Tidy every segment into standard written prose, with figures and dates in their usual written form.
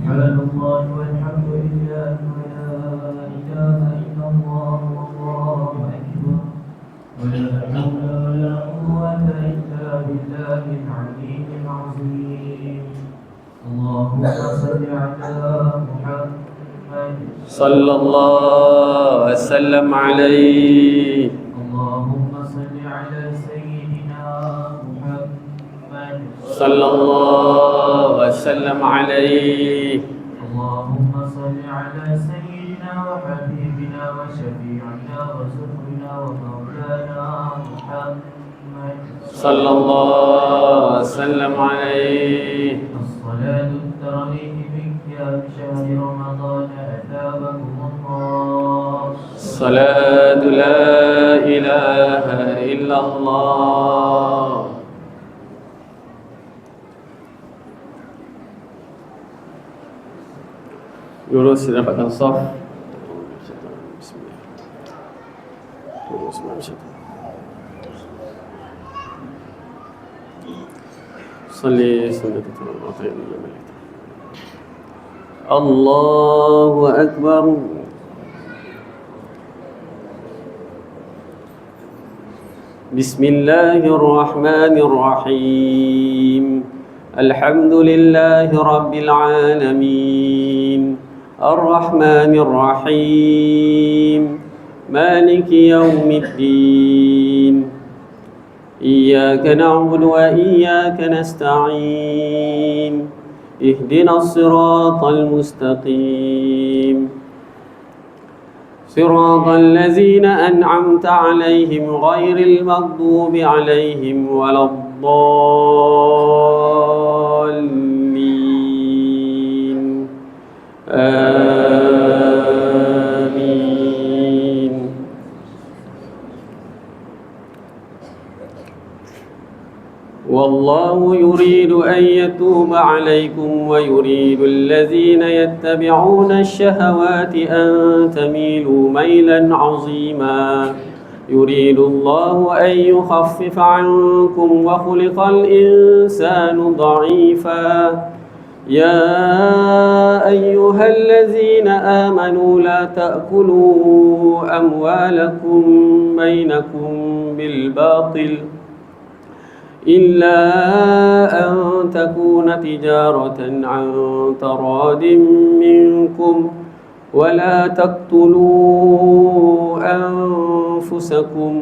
سبحان الله والحمد لله ولا إله إلا الله والله أكبر ولا حول ولا قوة إلا بالله العلي العظيم. اللهم صل على محمد صلى الله وسلم عليه. اللهم صل على سيدنا محمد صلى الله وسلم عليه. اللهم صل على سيدنا وحبيبنا وشفيعنا وسرنا ومولانا محمد صلى الله وسلم عليه. الصلاة الترغيب بك يا شهر رمضان أثابكم الله. صلاة لا إله إلا الله. Lurus dapatkan saf. Bismillah. Lurus macam صلي صلاة الله أكبر. بسم الله الرحمن الرحيم. الحمد لله رب العالمين الرحمن الرحيم مالك يوم الدين إياك نعبد وإياك نستعين اهدنا الصراط المستقيم صراط الذين أنعمت عليهم غير المغضوب عليهم ولا الضالين آمين. والله يريد أن يتوب عليكم ويريد الذين يتبعون الشهوات أن تميلوا ميلا عظيما. يريد الله أن يخفف عنكم وخلق الإنسان ضعيفا. يا أيها الذين آمنوا لا تأكلوا أموالكم بينكم بالباطل إلا أن تكون تجارة عن تراض منكم ولا تقتلوا أنفسكم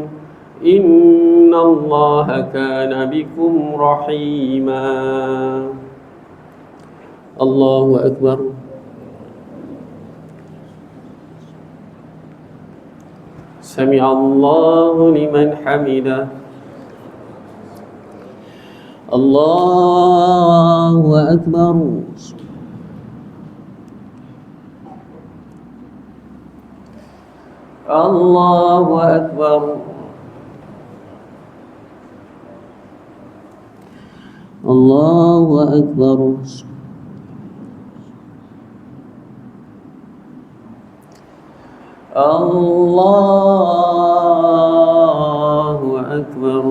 إن الله كان بكم رحيما. الله أكبر. سمع الله لمن حمده. الله أكبر. الله أكبر. الله أكبر. الله أكبر.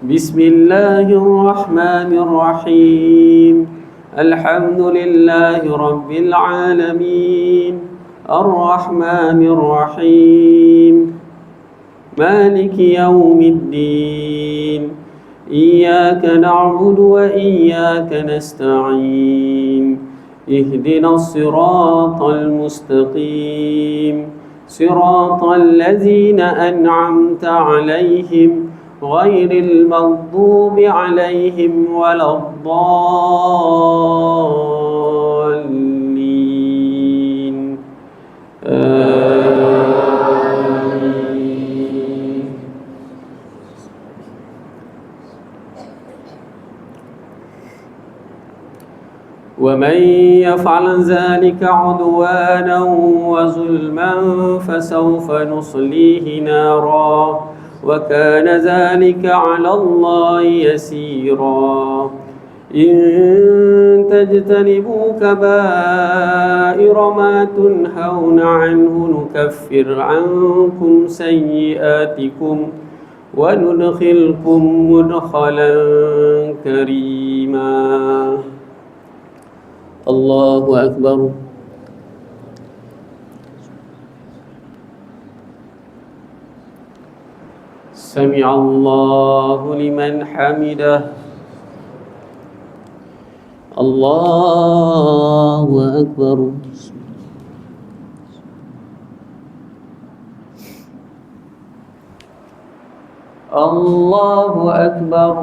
بسم الله الرحمن الرحيم. الحمد لله رب العالمين الرحمن الرحيم مالك يوم الدين إياك نعبد وإياك نستعين اهدنا الصراط المستقيم صراط الذين أنعمت عليهم غير المغضوب عليهم ولا الضالين آمين. ومن يفعل ذلك عدوانا وظلما فسوف نصليه نارا وكان ذلك على الله يسيرا. إن تجتنبوا كبائر ما تنهون عنه نكفر عنكم سيئاتكم وندخلكم مدخلا كريما. الله أكبر. سمع الله لمن حمده. الله أكبر. الله أكبر.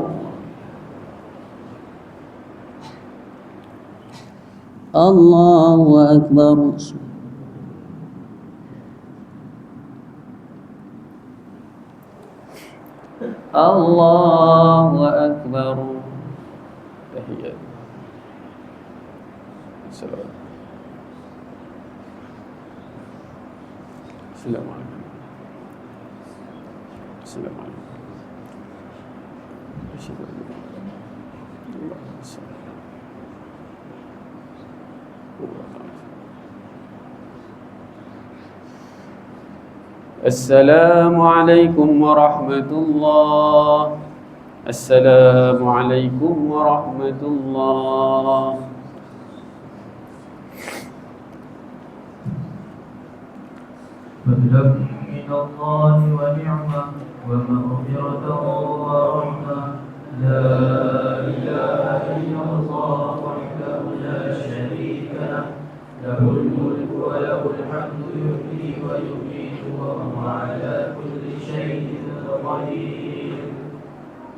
الله أكبر. الله أكبر. تحيات. السلام عليكم. السلام عليكم. أشهد أن لا إله إلا الله. السلام عليكم ورحمة الله. السلام عليكم ورحمة الله. فضلا من الله ونعمة ومغفرة ورحمة. لا إله إلا الله وحده لا شريك له، له الملك وله الحمد يحيي ويميت وهو على كل شيء قدير.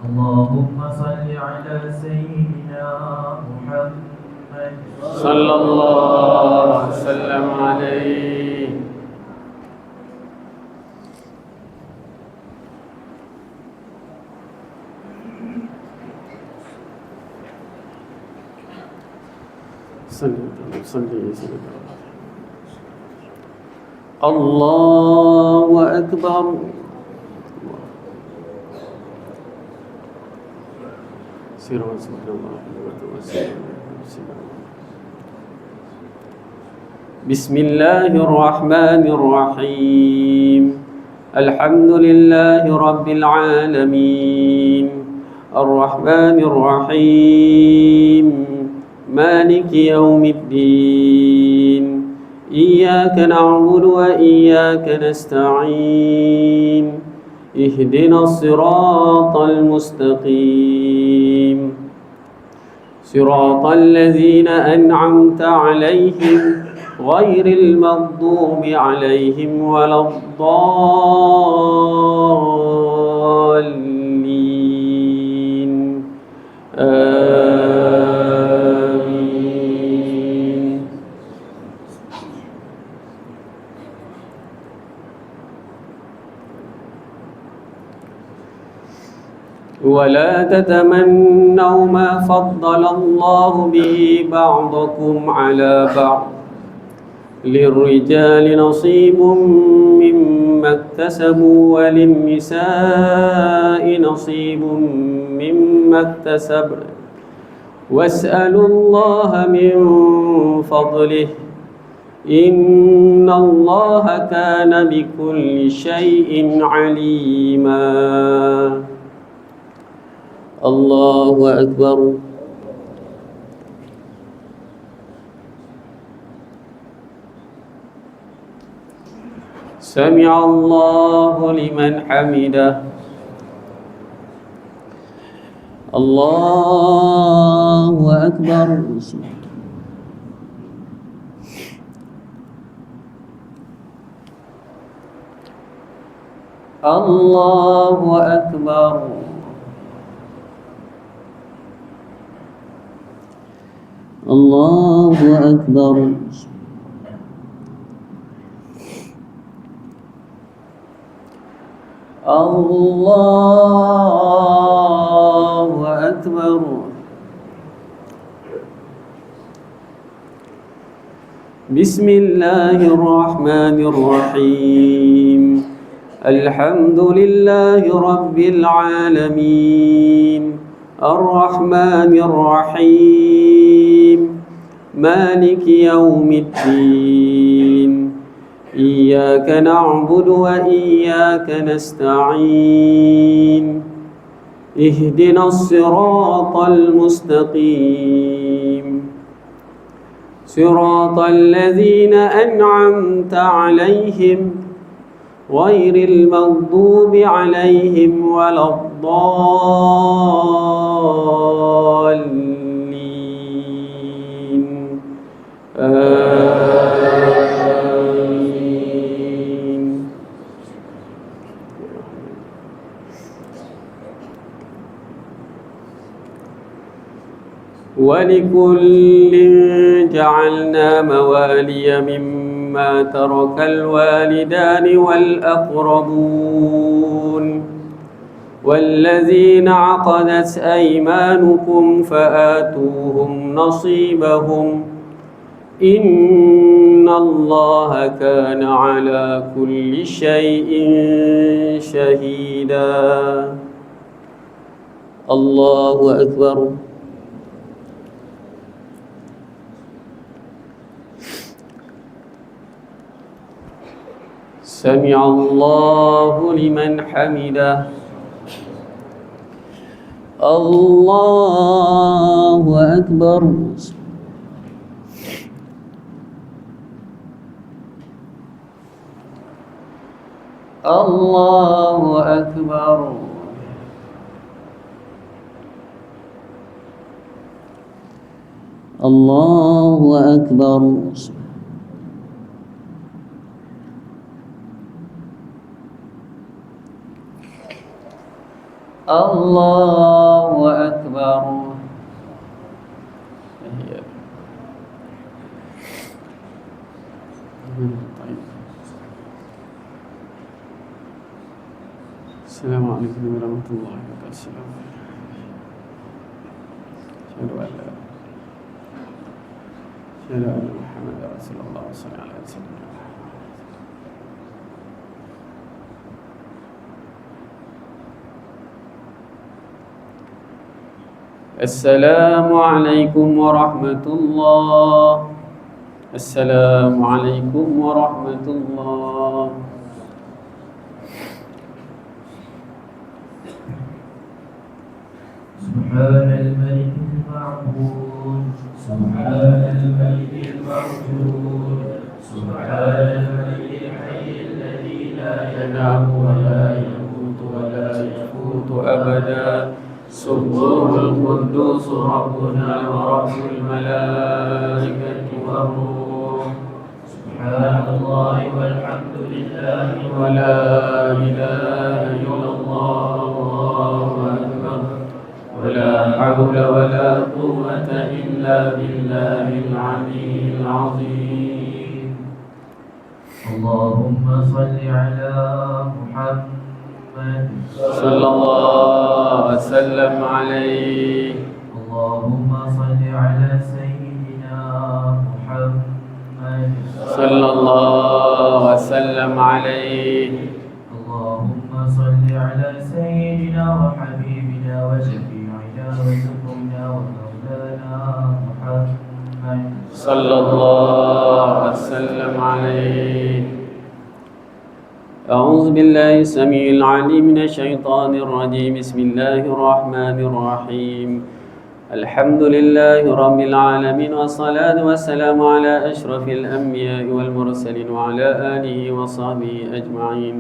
اللهم صل على سيدنا محمد صلى الله وسلم عليه. الله أكبر. بسم الله الرحمن الرحيم. الحمد لله رب العالمين الرحمن الرحيم مالك يوم الدين إياك نعبد وإياك نستعين اهدنا الصراط المستقيم صراط الذين أنعمت عليهم غير المغضوب عليهم ولا الضالين آمين. ولا تتمنوا ما فضل الله به بعضكم على بعض للرجال نصيب مما اكتسبوا وللنساء نصيب مما اكتسبن واسألوا الله من فضله إن الله كان بكل شيء عليما. الله أكبر. سمع الله لمن حمده. الله أكبر. الله أكبر. الله أكبر. الله أكبر. بسم الله الرحمن الرحيم. الحمد لله رب العالمين الرحمن الرحيم مالك يوم الدين إياك نعبد وإياك نستعين اهدنا الصراط المستقيم صراط الذين أنعمت عليهم غير المغضوب عليهم ولا الضالين آمين. ولكل جعلنا موالي مما ترك الوالدان والأقربون والذين عقدت أيمانكم فآتوهم نصيبهم إن الله كان على كل شيء شهيدا. الله أكبر. سمع الله لمن حمده. الله أكبر. الله أكبر. الله أكبر. الله أكبر. السلام عليكم ورحمة الله وبركاته. أشهد أن محمدا رسول الله صلى الله عليه وسلم. السلام عليكم ورحمة الله. السلام عليكم ورحمة الله. سبحان الملك المعبود سبحان الملك الموجود سبحان الملك الحي الذي لا ينام ولا يموت ولا يفوت أبدا. سبوح القدوس ربنا ورب الملائكة والروح. سبحان الله والحمد لله ولا إله إلا الله والله أكبر ولا حول ولا قوة إلا بالله العلي العظيم. اللهم صل على محمد صلى الله وسلم عليه. اللهم صل على سيدنا محمد صلى الله وسلم عليه. اللهم صل على سيدنا وحبيبنا وشفيعنا وسيدنا ومولانا محمد صلى الله وسلم عليه. أعوذ بالله السميع العليم من الشيطان الرجيم. بسم الله الرحمن الرحيم. الحمد لله رب العالمين والصلاة والسلام على أشرف الأنبياء والمرسلين وعلى آله وصحبه أجمعين.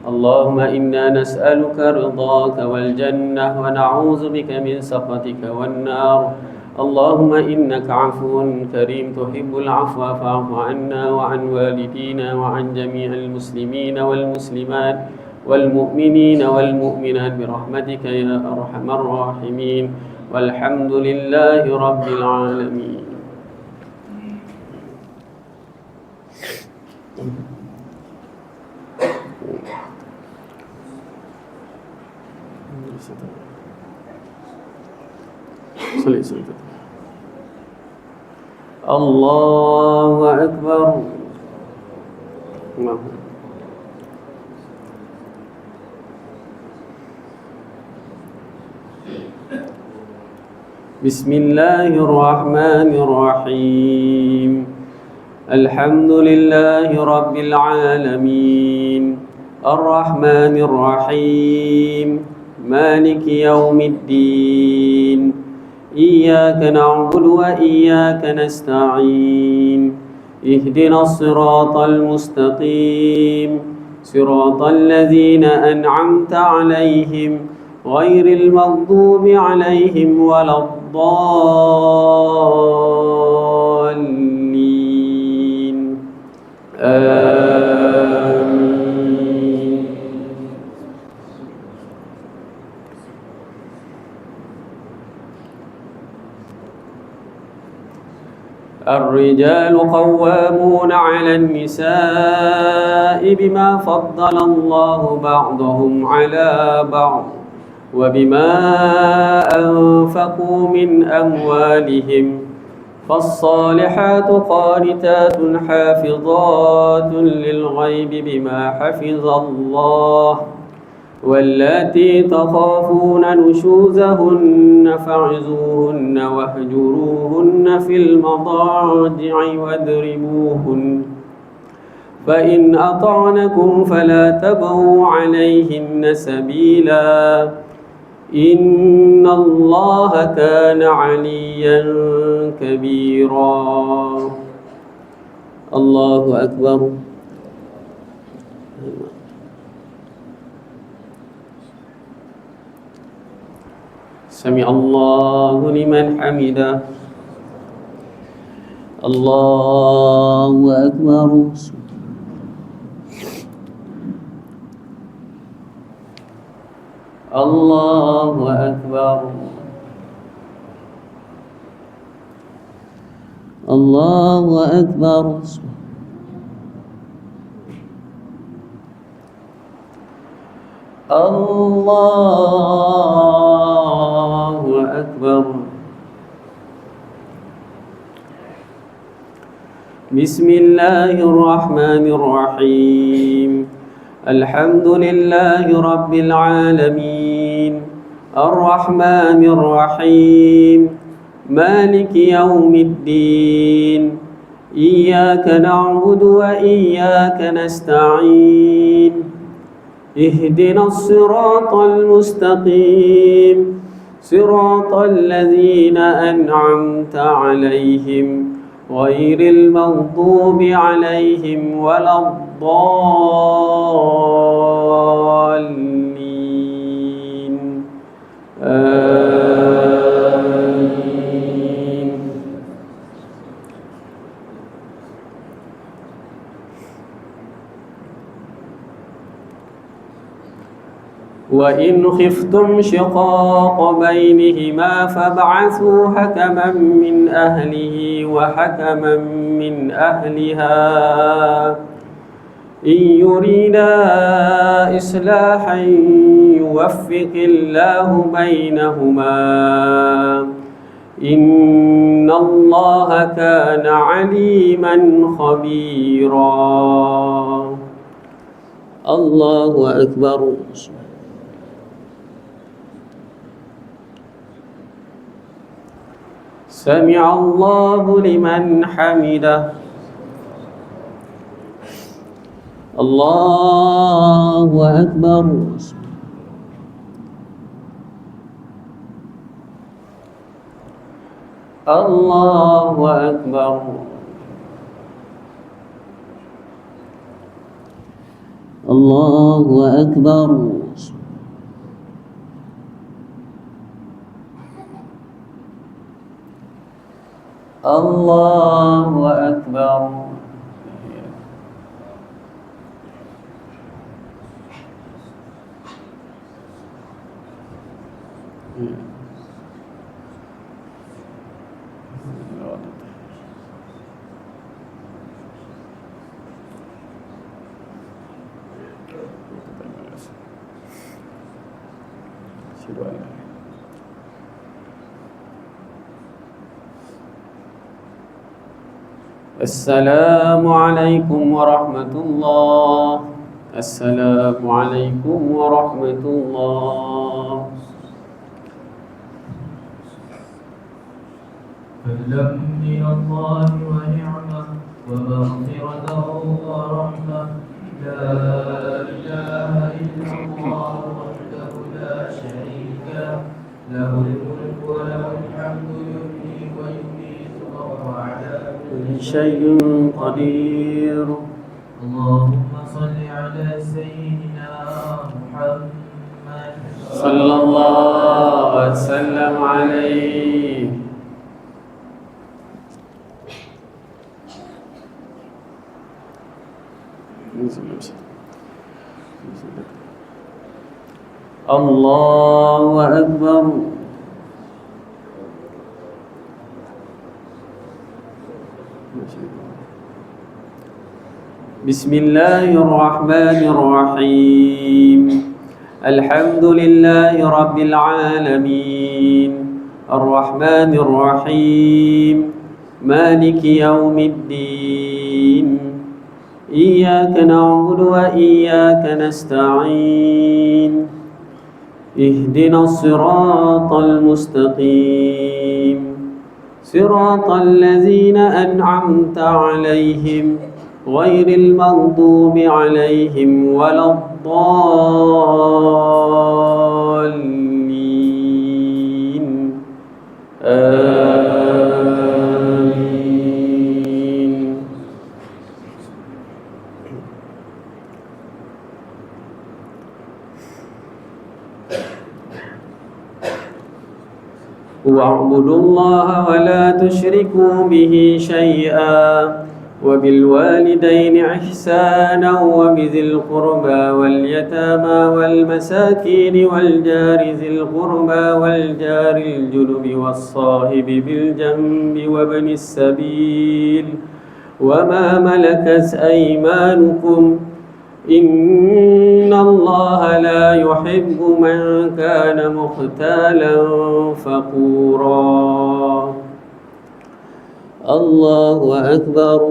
اللهم إنا نسألك رضاك والجنة ونعوذ بك من سخطك والنار. اللهم إنك عفو كريم تحب العفو فاعف عنا وعن والدينا وعن جميع المسلمين والمسلمات والمؤمنين والمؤمنات برحمتك يا أرحم الراحمين. والحمد لله رب العالمين. الله أكبر. الله. بسم الله الرحمن الرحيم. الحمد لله رب العالمين الرحمن الرحيم مالك يوم الدين إياك نعبد وإياك نستعين اهدنا الصراط المستقيم صراط الذين أنعمت عليهم غير المغضوب عليهم ولا الضالين آمين. الرجال قوامون على النساء بما فضل الله بعضهم على بعض وبما أنفقوا من أموالهم فالصالحات قانتات حافظات للغيب بما حفظ الله واللاتي تخافون نشوزهن فاعظوهن واهجروهن في المضاجع واضربوهن فإن أطعنكم فلا تبغوا عليهن سبيلا إن الله كان عليا كبيرا. الله أكبر. سمع الله لمن حمده. الله أكبر. الله أكبر. الله أكبر. الله أكبر. بسم الله الرحمن الرحيم الحمد لله رب العالمين الرحمن الرحيم مالك يوم الدين إياك نعبد وإياك نستعين اهدنا الصراط المستقيم صراط الذين أنعمت عليهم غير المغضوب عليهم ولا الضالين آمين. وإن خفتم شقاق بينهما فابعثوا حكما من أهله وحكما من أهلها إن يريدا إصلاحا يوفق الله بينهما إن الله كان عليما خبيرا. الله أكبر. سمع الله لمن حمده. الله أكبر. الله أكبر. الله أكبر. الله أكبر. السلام عليكم ورحمة الله. السلام عليكم ورحمة الله. فضلا من الله ونعمة ومغفرته ورحمة لا إله إلا الله وحده لا شريك له الملك وله الحمد الحمد يحيي ويميت وهو على كل شيء قدير. اللهم صل على سيدنا محمد صلى الله وسلم عليه. الله أكبر. بسم الله الرحمن الرحيم. الحمد لله رب العالمين الرحمن الرحيم مالك يوم الدين إياك نعبد وإياك نستعين اهدنا الصراط المستقيم صراط الذين أنعمت عليهم غير المغضوب عليهم ولا الضالين آمين. واعبدوا الله ولا تشركوا به شيئا وبالوالدين إحسانا وبذي القربى واليتامى والمساكين والجار ذي القربى والجار الجنب والصاحب بالجنب وابن السبيل وما ملكت أيمانكم إن الله لا يحب من كان مختالا فخورا. الله أكبر.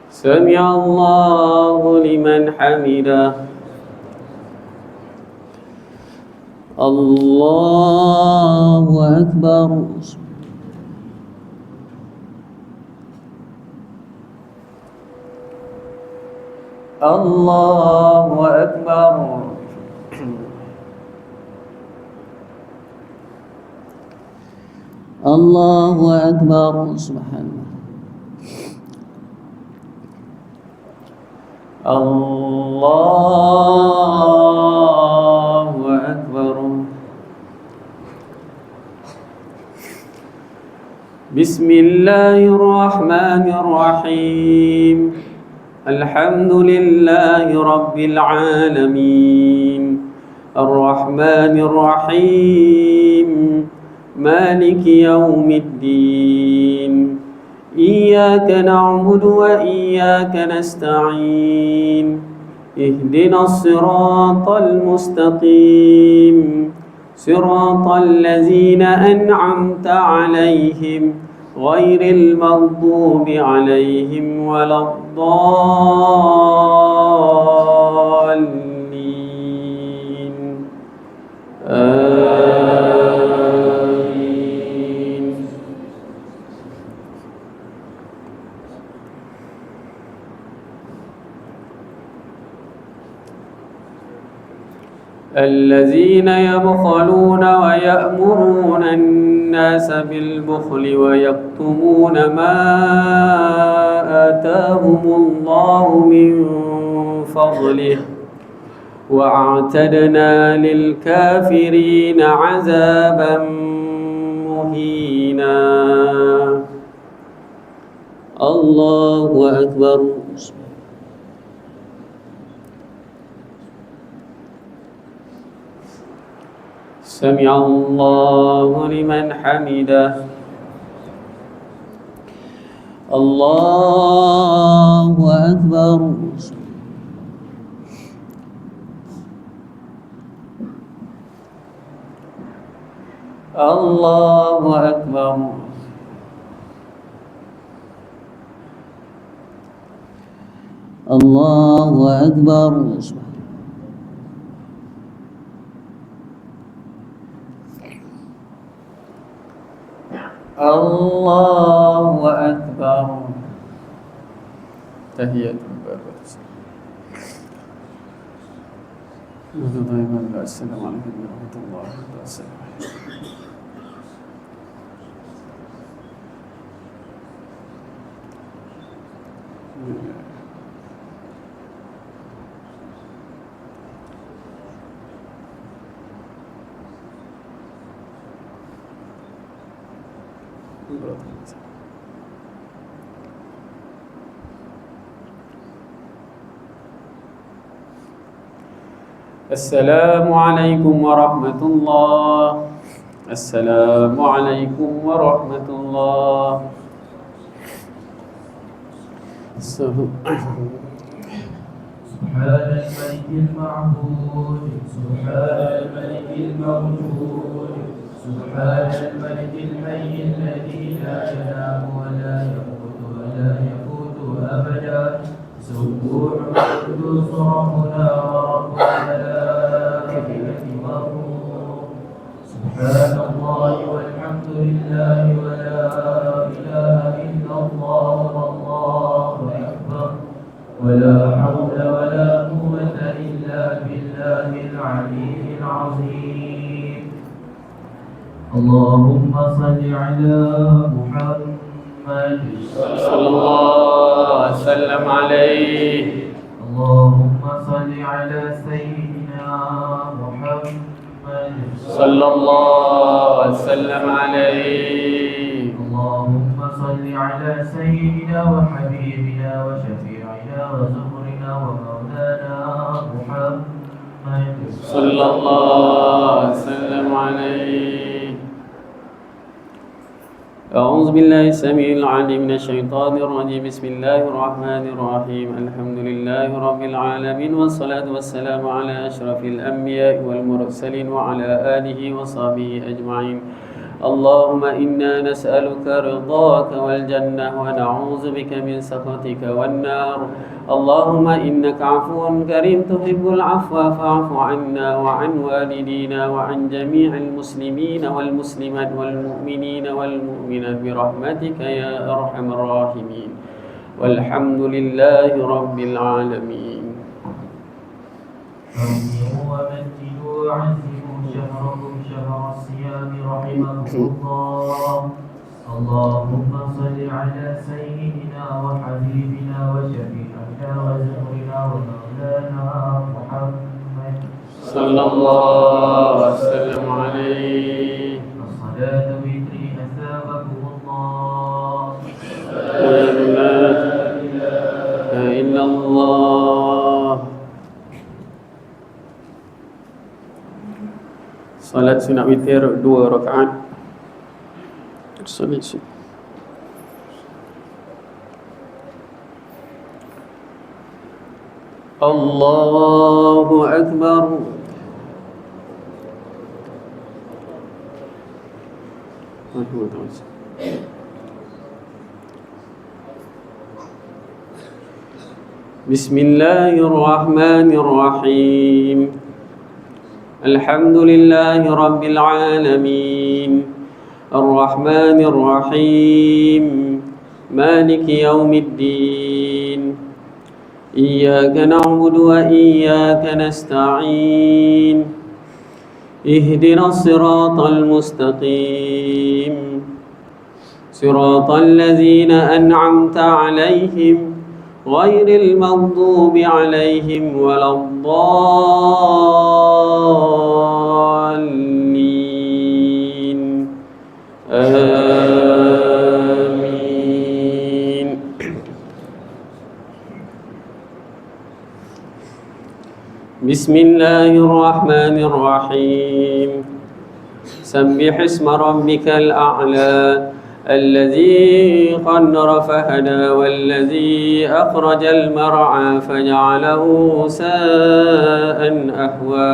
سمع الله لمن حمده. الله أكبر. الله أكبر. الله أكبر. سبحان الله أكبر. بسم الله الرحمن الرحيم. الحمد لله رب العالمين الرحمن الرحيم مالك يوم الدين إياك نعبد وإياك نستعين اهدنا الصراط المستقيم صراط الذين أنعمت عليهم غير المغضوب عليهم ولا الضالين آمين. الذين يبخلون ويأمرون الناس بالبخل ويكتمون ما آتاهم الله من فضله وأعتدنا للكافرين عذابا مهينا. الله أكبر. سمع الله لمن حمده. الله أكبر. الله أكبر. الله أكبر. الله أكبر. تحية السلام عليكم ورحمة الله وبركاته. السلام عليكم ورحمة الله. السلام عليكم ورحمة الله. سبحان الملك المعبود، سبحان الملك الموجود، سبحان الملك الحي الذي لا ينام ولا يفوت أبدا. سبوح قدوس ربنا ورب الملائكة والروح. سبحان الله والحمد لله ولا إله إلا الله والله أكبر، ولا حول ولا قوة إلا بالله العلي العظيم. اللهم صل على محمد صلى الله وسلم عليه. اللهم صل على سيدنا محمد صلى الله وسلم عليه. اللهم صل على سيدنا وحبيبنا وشفيعنا وزهرنا ومولانا محمد صلى الله وسلم عليه. أعوذ بالله السميع العليم من الشيطان الرجيم. بسم الله الرحمن الرحيم. الحمد لله رب العالمين، والصلاة والسلام على أشرف الأنبياء والمرسلين وعلى آله وصحبه أجمعين. اللهم إنا نسألك رضاك والجنة ونعوذ بك من سخطك والنار. اللهم إنك عفو كريم تحب العفو فاعف عنا وعن والدينا وعن جميع المسلمين والمسلمات والمؤمنين والمؤمنات برحمتك يا أرحم الراحمين. والحمد لله رب العالمين. عظموا ومجدوا وعزموا شهركم شهر الصيام رحمكم الله. اللهم صل على سيدنا وحبيبنا وشفيعنا وزهرنا ومولانا محمد صلى الله وسلم عليه. الصلاة وتري أثابكم الله. لا إله إلا الله. Salat sunat witir 2 rakaat. Salat sunat. Allahu Akbar. Bismillahirrahmanirrahim. Alhamdulillahi Rabbil Alamin, Ar-Rahmanir Rahim, Maliki Yawmiddin. Iyyaka na'budu wa iyyaka nasta'in. Ihdinas siratal mustaqim, siratal ladzina an'amta 'alaihim ghairil maghdubi 'alaihim waladdallin. Amin. Bismillahirrahmanirrahim. Sabbih isma rabbikal a'la الذي قدر فهدى والذي أخرج المرعى فجعله ساء أهوى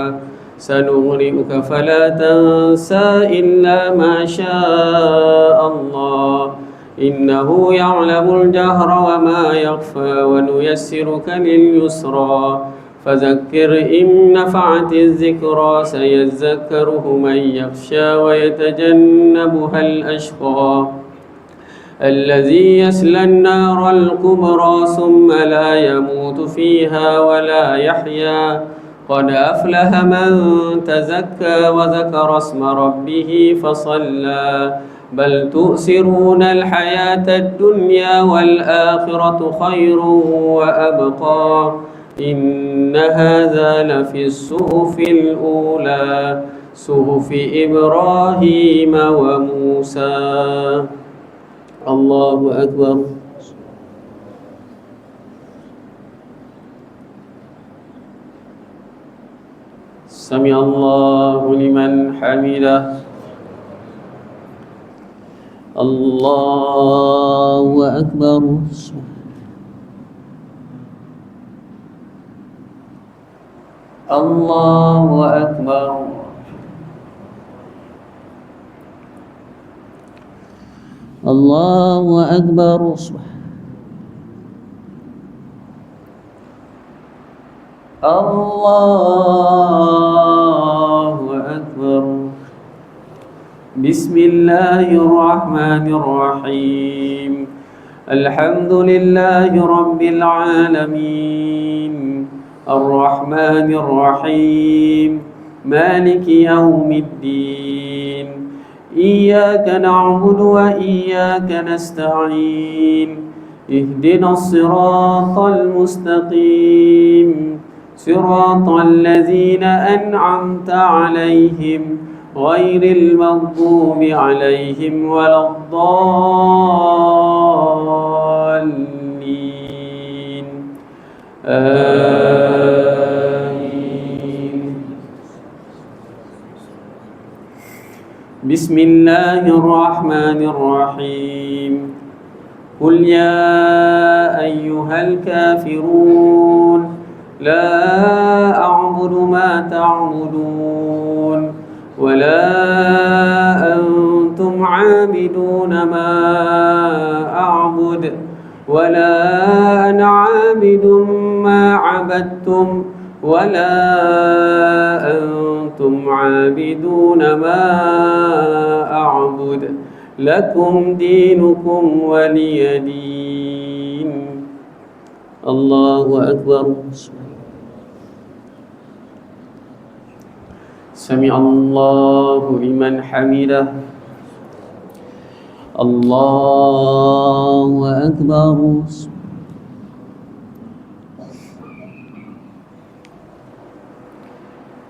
سنغرئك فلا تنسى إلا ما شاء الله إنه يعلم الجهر وما يخفى ونيسرك لليسرى فذكر إن نفعت الذكرى سيذكره من يخشى ويتجنبها الأشقى الذي يصلى النار الكبرى ثم لا يموت فيها ولا يحيا قد أفلح من تزكى وذكر اسم ربه فصلى بل تؤثرون الحياة الدنيا والآخرة خير وأبقى إن هذا لفي الصحف الأولى صحف إبراهيم وموسى. الله أكبر. سمع الله لمن حمده. الله أكبر. الله أكبر. الله أكبر. الله أكبر. بسم الله الرحمن الرحيم. الحمد لله رب العالمين الرحمن الرحيم مالك يوم الدين إياك نعبد وإياك نستعين اهدنا الصراط المستقيم صراط الذين أنعمت عليهم غير المغضوب عليهم ولا الضالين. آمين. بسم الله الرحمن الرحيم. قل يا أيها الكافرون لا أعبد ما تعبدون ولا أنتم عابدون ما أعبد ولا أنا عابد ما عبدتم ولا أنتم عابدون ما أعبد لكم دينكم ولي دين. الله أكبر. سمع الله لمن حمده. الله أكبر.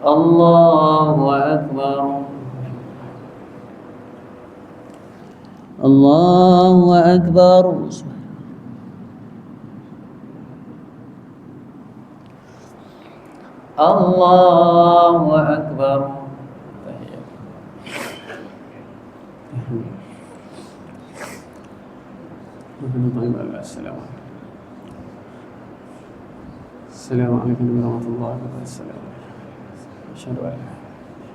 الله أكبر. الله أكبر. الله أكبر. السلام عليكم ورحمة الله وبركاته. أشهد أن لا إله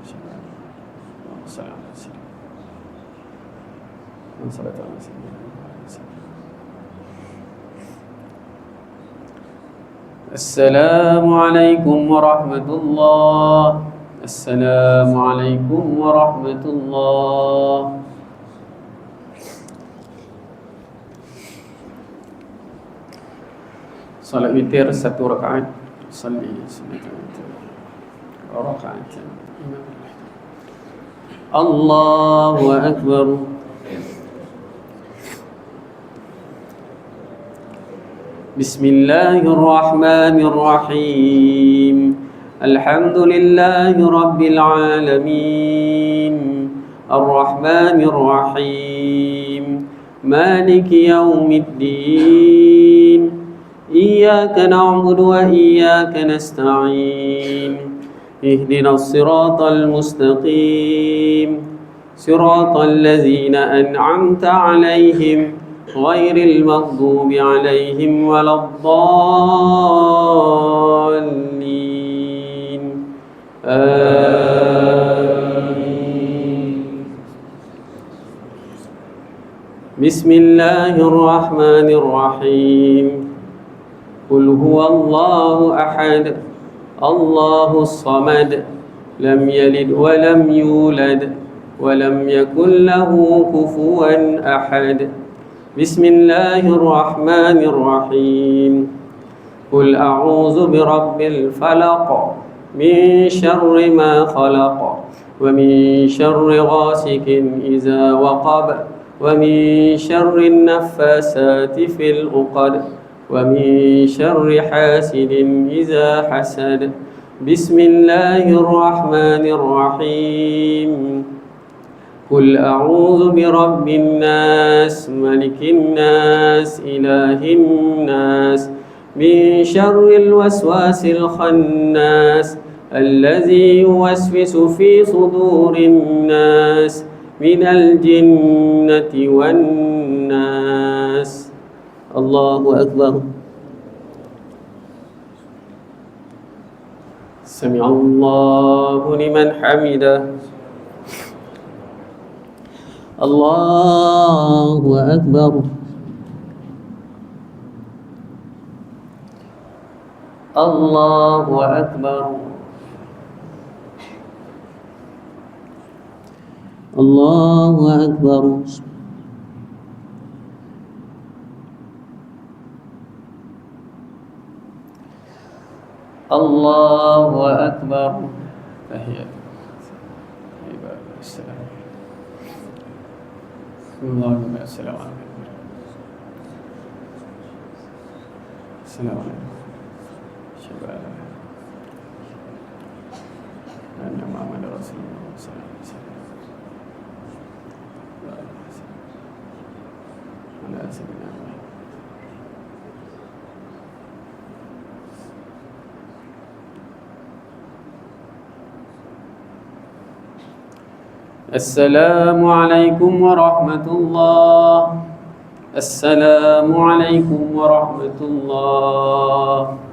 إلا الله السلام عليكم. السلام عليكم ورحمة الله. السلام عليكم ورحمة الله. Salat witir 1 rakaat. Salli rakaat. Allahu Akbar. بسم الله الرحمن الرحيم. الحمد لله رب العالمين الرحمن الرحيم مالك يوم الدين إياك نعبد وإياك نستعين اهدنا الصراط المستقيم صراط الذين أنعمت عليهم غير المغضوب عليهم ولا الضالين. آمين. بسم الله الرحمن الرحيم. قل هو الله أحد الله الصمد لم يلد ولم يولد ولم يكن له كفوا أحد. بسم الله الرحمن الرحيم. قل أعوذ برب الفلق من شر ما خلق ومن شر غاسق إذا وقب ومن شر النفاسات في العقد ومن شر حاسد إذا حسد. بسم الله الرحمن الرحيم. قل أعوذ برب الناس ملك الناس إله الناس من شر الوسواس الخناس الذي يوسوس في صدور الناس من الجنة والناس. الله أكبر. سمع الله لمن حمده. الله أكبر. الله أكبر. الله أكبر. الله أكبر. تحية السلام. اللهم السلام عليكم. السلام عليكم. شباب أن محمد رسول الله صلى الله عليه وسلم على سيدنا محمد. السلام عليكم ورحمة الله. السلام عليكم ورحمة الله.